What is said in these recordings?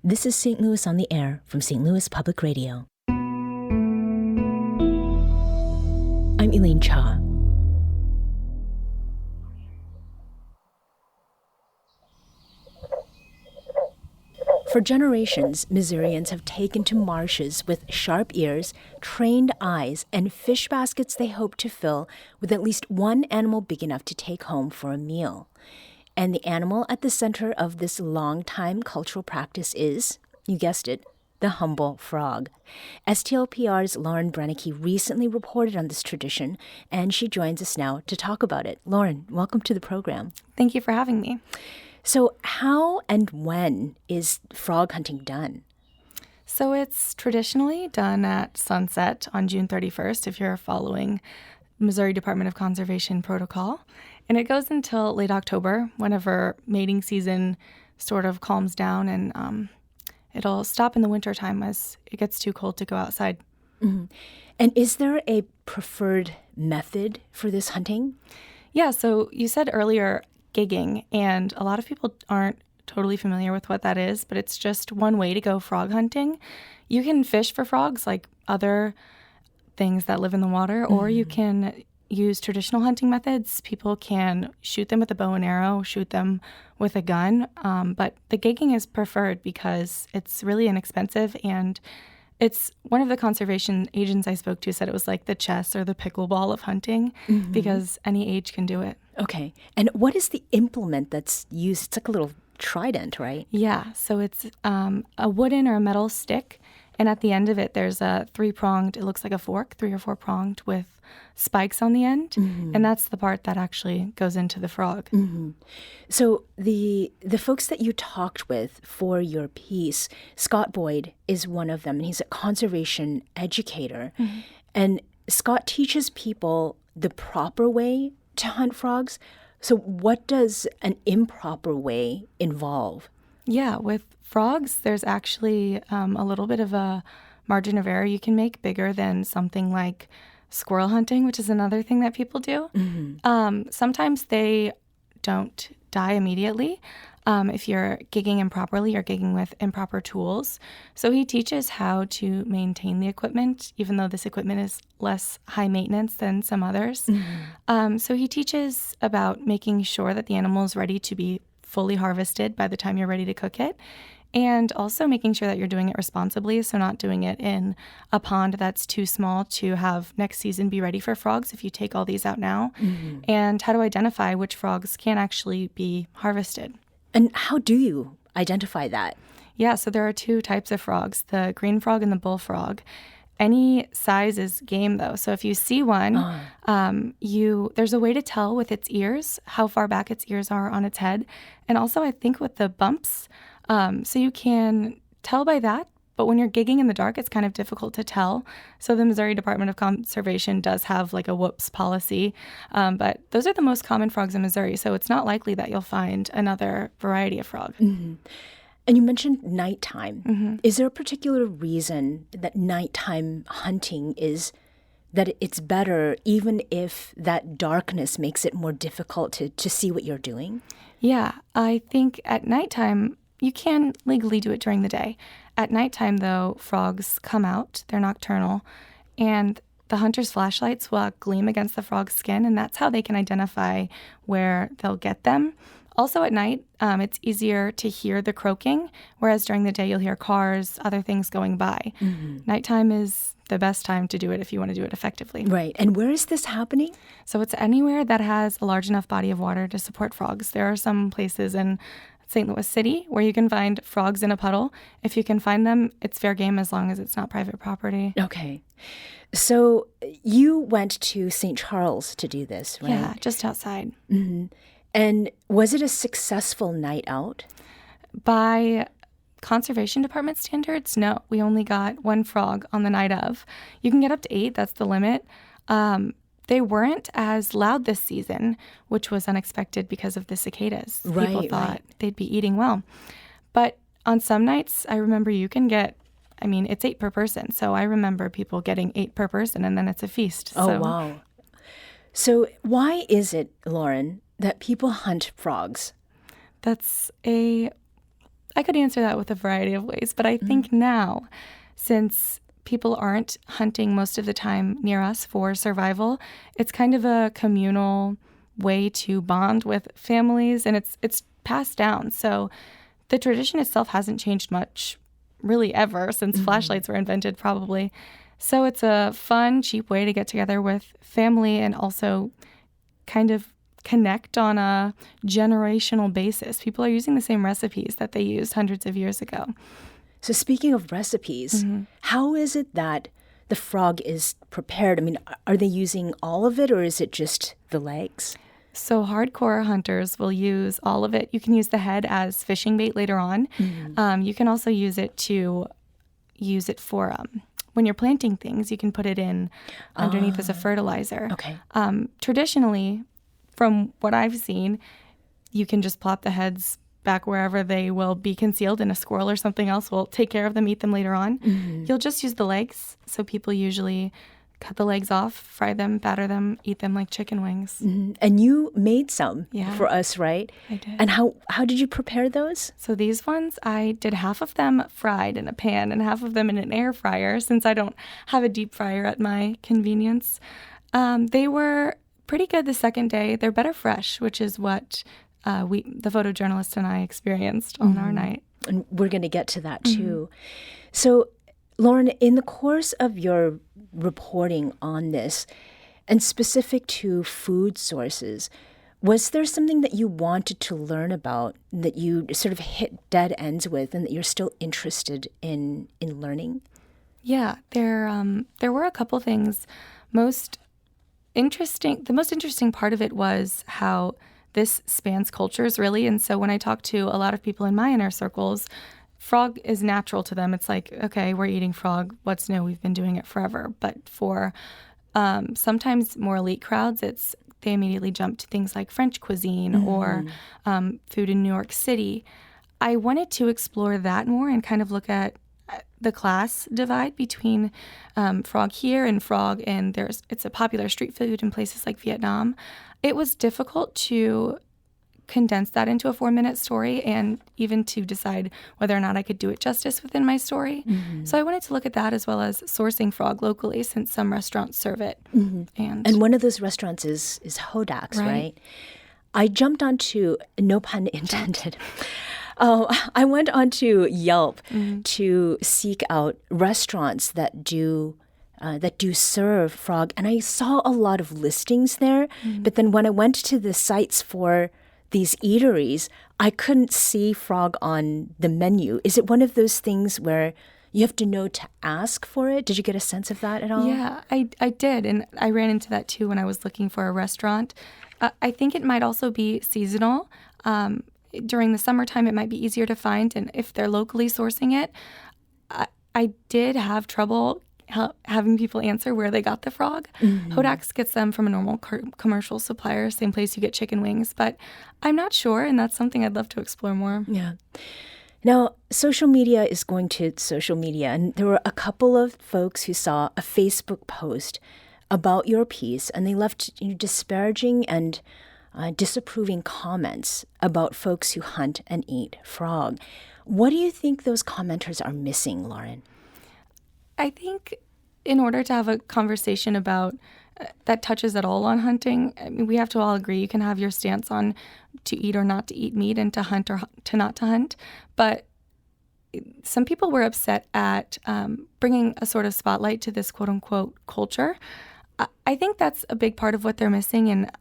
This is St. Louis on the Air from St. Louis Public Radio. I'm Elaine Cha. For generations, Missourians have taken to marshes with sharp ears, trained eyes, and fish baskets they hope to fill with at least one animal big enough to take home for a meal. And the animal at the center of this long-time cultural practice is, you guessed it, the humble frog. STLPR's Lauren Brennecke recently reported on this tradition, and she joins us now to talk about it. Lauren, welcome to the program. Thank you for having me. So how and when is frog hunting done? So it's traditionally done at sunset on June 31st if you're following Missouri Department of Conservation protocol. And it goes until late October, whenever mating season sort of calms down, and it'll stop in the wintertime as it gets too cold to go outside. Mm-hmm. And is there a preferred method for this hunting? Yeah, so you said earlier gigging, and a lot of people aren't totally familiar with what that is, but it's just one way to go frog hunting. You can fish for frogs like other things that live in the water, or you can use traditional hunting methods. People can shoot them with a bow and arrow, shoot them with a gun, but the gigging is preferred because it's really inexpensive, and it's one of the conservation agents I spoke to said it was like the chess or the pickleball of hunting because any age can do it. Okay. And what is the implement that's used? It's like a little trident, right? Yeah. So it's a wooden or a metal stick. And at the end of it, there's a three-pronged, it looks like a fork, 3 or 4-pronged with spikes on the end. And that's the part that actually goes into the frog. So the folks that you talked with for your piece, Scott Boyd is one of them, and he's a conservation educator. And Scott teaches people the proper way to hunt frogs. So what does an improper way involve? Yeah, with frogs, there's actually a little bit of a margin of error you can make bigger than something like squirrel hunting, which is another thing that people do. Sometimes they don't die immediately if you're gigging improperly or gigging with improper tools. So he teaches how to maintain the equipment, even though this equipment is less high maintenance than some others. So he teaches about making sure that the animal is ready to be fully harvested by the time you're ready to cook it, and also making sure that you're doing it responsibly, so not doing it in a pond that's too small to have next season be ready for frogs if you take all these out now, and how to identify which frogs can actually be harvested. And how do you identify that? Yeah, so there are 2 types of frogs, the green frog and the bullfrog. Any size is game, though. So if you see one, there's a way to tell with its ears how far back its ears are on its head. And also, I think with the bumps, so you can tell by that. But when you're gigging in the dark, it's kind of difficult to tell. So the Missouri Department of Conservation does have like a whoops policy. But those are the most common frogs in Missouri. So it's not likely that you'll find another variety of frog. And you mentioned nighttime. Is there a particular reason that nighttime hunting is that it's better, even if that darkness makes it more difficult to see what you're doing? Yeah, I think at nighttime, you can legally do it during the day. At nighttime, though, frogs come out. They're nocturnal. And the hunter's flashlights will gleam against the frog's skin, and that's how they can identify where they'll get them. Also at night, it's easier to hear the croaking, whereas during the day you'll hear cars, other things going by. Nighttime is the best time to do it if you want to do it effectively. Right. And where is this happening? So it's anywhere that has a large enough body of water to support frogs. There are some places in St. Louis City where you can find frogs in a puddle. If you can find them, it's fair game as long as it's not private property. Okay. So you went to St. Charles to do this, right? Yeah, just outside. And was it a successful night out? By conservation department standards, no. We only got 1 frog on the night of. You can get up to 8. That's the limit. They weren't as loud this season, which was unexpected because of the cicadas. People thought they'd be eating well. But on some nights, I remember you can get, it's 8 per person. So I remember people getting 8 per person, and then it's a feast. Oh, wow. So why is it, Lauren, that people hunt frogs? That's a I could answer that with a variety of ways, but I think now, since people aren't hunting most of the time near us for survival, it's kind of a communal way to bond with families, and it's passed down. So the tradition itself hasn't changed much, really, ever since flashlights were invented, probably. So it's a fun, cheap way to get together with family and also kind of connect on a generational basis. People are using the same recipes that they used hundreds of years ago. So speaking of recipes, how is it that the frog is prepared? I mean, are they using all of it or is it just the legs? So hardcore hunters will use all of it. You can use the head as fishing bait later on. You can also use it for when you're planting things. You can put it in underneath as a fertilizer. Okay. Traditionally, from what I've seen, you can just plop the heads back wherever they will be concealed, and a squirrel or something else will take care of them, eat them later on. You'll just use the legs. So people usually cut the legs off, fry them, batter them, eat them like chicken wings. And you made some Yeah. for us, right? I did. And how did you prepare those? So these ones, I did half of them fried in a pan and half of them in an air fryer, since I don't have a deep fryer at my convenience. They were pretty good the second day. They're better fresh, which is what the photojournalist and I experienced on our night. And we're going to get to that too. So, Lauren, in the course of your reporting on this, and specific to food sources, was there something that you wanted to learn about that you sort of hit dead ends with and that you're still interested in learning? Yeah, there were a couple things. The most interesting part of it was how this spans cultures, really. And so when I talk to a lot of people in my inner circles, frog is natural to them. It's like, okay, we're eating frog. What's new? We've been doing it forever. But for sometimes more elite crowds, they immediately jump to things like French cuisine or food in New York City. I wanted to explore that more and kind of look at the class divide between frog here and frog, and it's a popular street food in places like Vietnam. It was difficult to condense that into a 4-minute story and even to decide whether or not I could do it justice within my story. So I wanted to look at that as well as sourcing frog locally, since some restaurants serve it. And one of those restaurants is Hodak's, right? I jumped onto, no pun intended, I went onto Yelp to seek out restaurants that do serve frog, and I saw a lot of listings there. But then when I went to the sites for these eateries, I couldn't see frog on the menu. Is it one of those things where you have to know to ask for it? Did you get a sense of that at all? Yeah, I did, and I ran into that too when I was looking for a restaurant. I think it might also be seasonal. During the summertime, it might be easier to find, and if they're locally sourcing it, I did have trouble having people answer where they got the frog. Hodak's gets them from a normal commercial supplier, same place you get chicken wings, but I'm not sure, and that's something I'd love to explore more. Yeah. Now, social media is going to social media, and there were a couple of folks who saw a Facebook post about your piece, and they left disparaging and disapproving comments about folks who hunt and eat frog. What do you think those commenters are missing, Lauren? I think in order to have a conversation about that touches at all on hunting, I mean, we have to all agree you can have your stance on to eat or not to eat meat and to hunt or to not to hunt. But some people were upset at bringing a sort of spotlight to this quote-unquote culture. I think that's a big part of what they're missing, and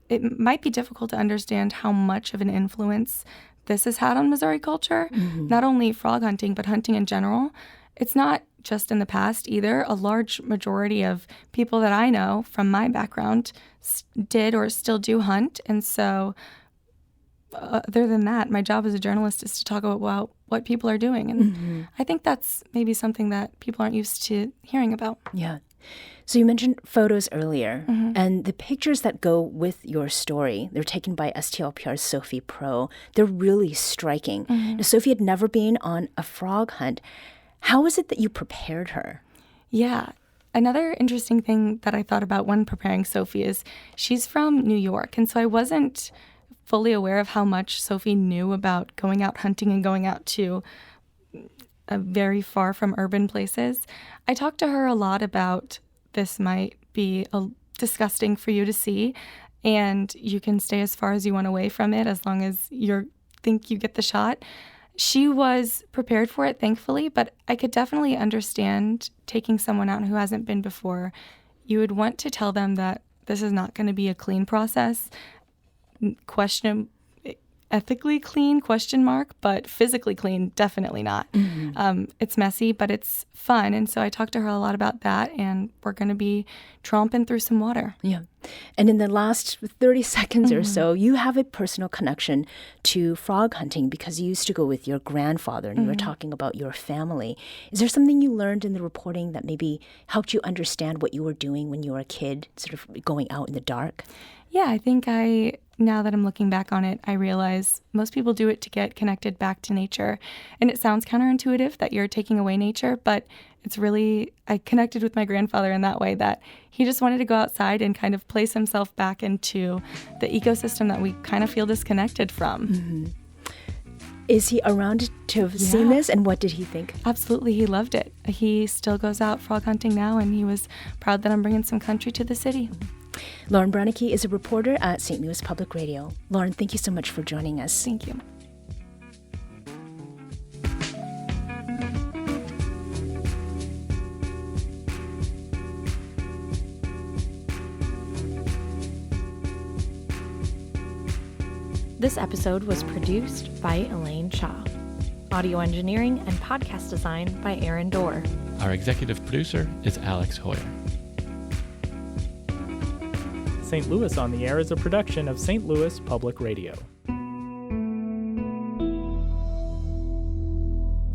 it might be difficult to understand how much of an influence this has had on Missouri culture, not only frog hunting, but hunting in general. It's not just in the past either. A large majority of people that I know from my background did or still do hunt. And so other than that, my job as a journalist is to talk about what people are doing. And I think that's maybe something that people aren't used to hearing about. Yeah. So you mentioned photos earlier, and the pictures that go with your story, they're taken by STLPR's Sophie Pro. They're really striking. Now, Sophie had never been on a frog hunt. How is it that you prepared her? Yeah. Another interesting thing that I thought about when preparing Sophie is she's from New York. And so I wasn't fully aware of how much Sophie knew about going out hunting and going out to very far from urban places. I talked to her a lot about this might be disgusting for you to see, and you can stay as far as you want away from it as long as you think you get the shot. She was prepared for it, thankfully, but I could definitely understand taking someone out who hasn't been before. You would want to tell them that this is not going to be a clean process. Ethically clean, ? But physically clean, definitely not. It's messy, but it's fun. And so I talked to her a lot about that, and we're going to be tromping through some water. Yeah. And in the last 30 seconds or so, you have a personal connection to frog hunting because you used to go with your grandfather, and you were talking about your family. Is there something you learned in the reporting that maybe helped you understand what you were doing when you were a kid, sort of going out in the dark? Yeah, I think now that I'm looking back on it, I realize most people do it to get connected back to nature. And it sounds counterintuitive that you're taking away nature, but it's really, I connected with my grandfather in that way, that he just wanted to go outside and kind of place himself back into the ecosystem that we kind of feel disconnected from. Is he around to have seen this, and what did he think? Absolutely, he loved it. He still goes out frog hunting now, and he was proud that I'm bringing some country to the city. Lauren Brennecke is a reporter at St. Louis Public Radio. Lauren, thank you so much for joining us. Thank you. This episode was produced by Elaine Shaw. Audio engineering and podcast design by Aaron Dorr. Our executive producer is Alex Hoyer. St. Louis on the Air is a production of St. Louis Public Radio.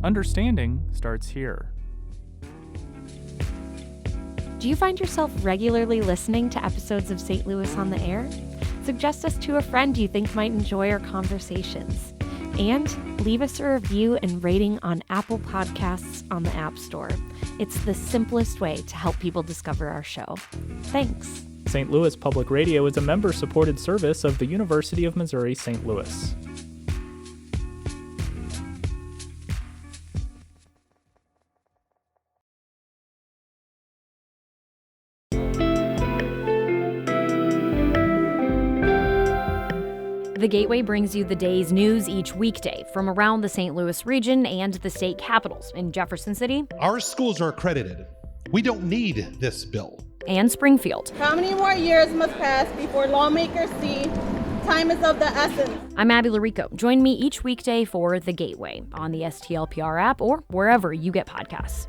Understanding starts here. Do you find yourself regularly listening to episodes of St. Louis on the Air? Suggest us to a friend you think might enjoy our conversations. And leave us a review and rating on Apple Podcasts on the App Store. It's the simplest way to help people discover our show. Thanks. St. Louis Public Radio is a member-supported service of the University of Missouri St. Louis. The Gateway brings you the day's news each weekday from around the St. Louis region and the state capitals in Jefferson City. Our schools are accredited. We don't need this bill. And Springfield. How many more years must pass before lawmakers see time is of the essence? I'm Abby Larico. Join me each weekday for The Gateway on the STLPR app or wherever you get podcasts.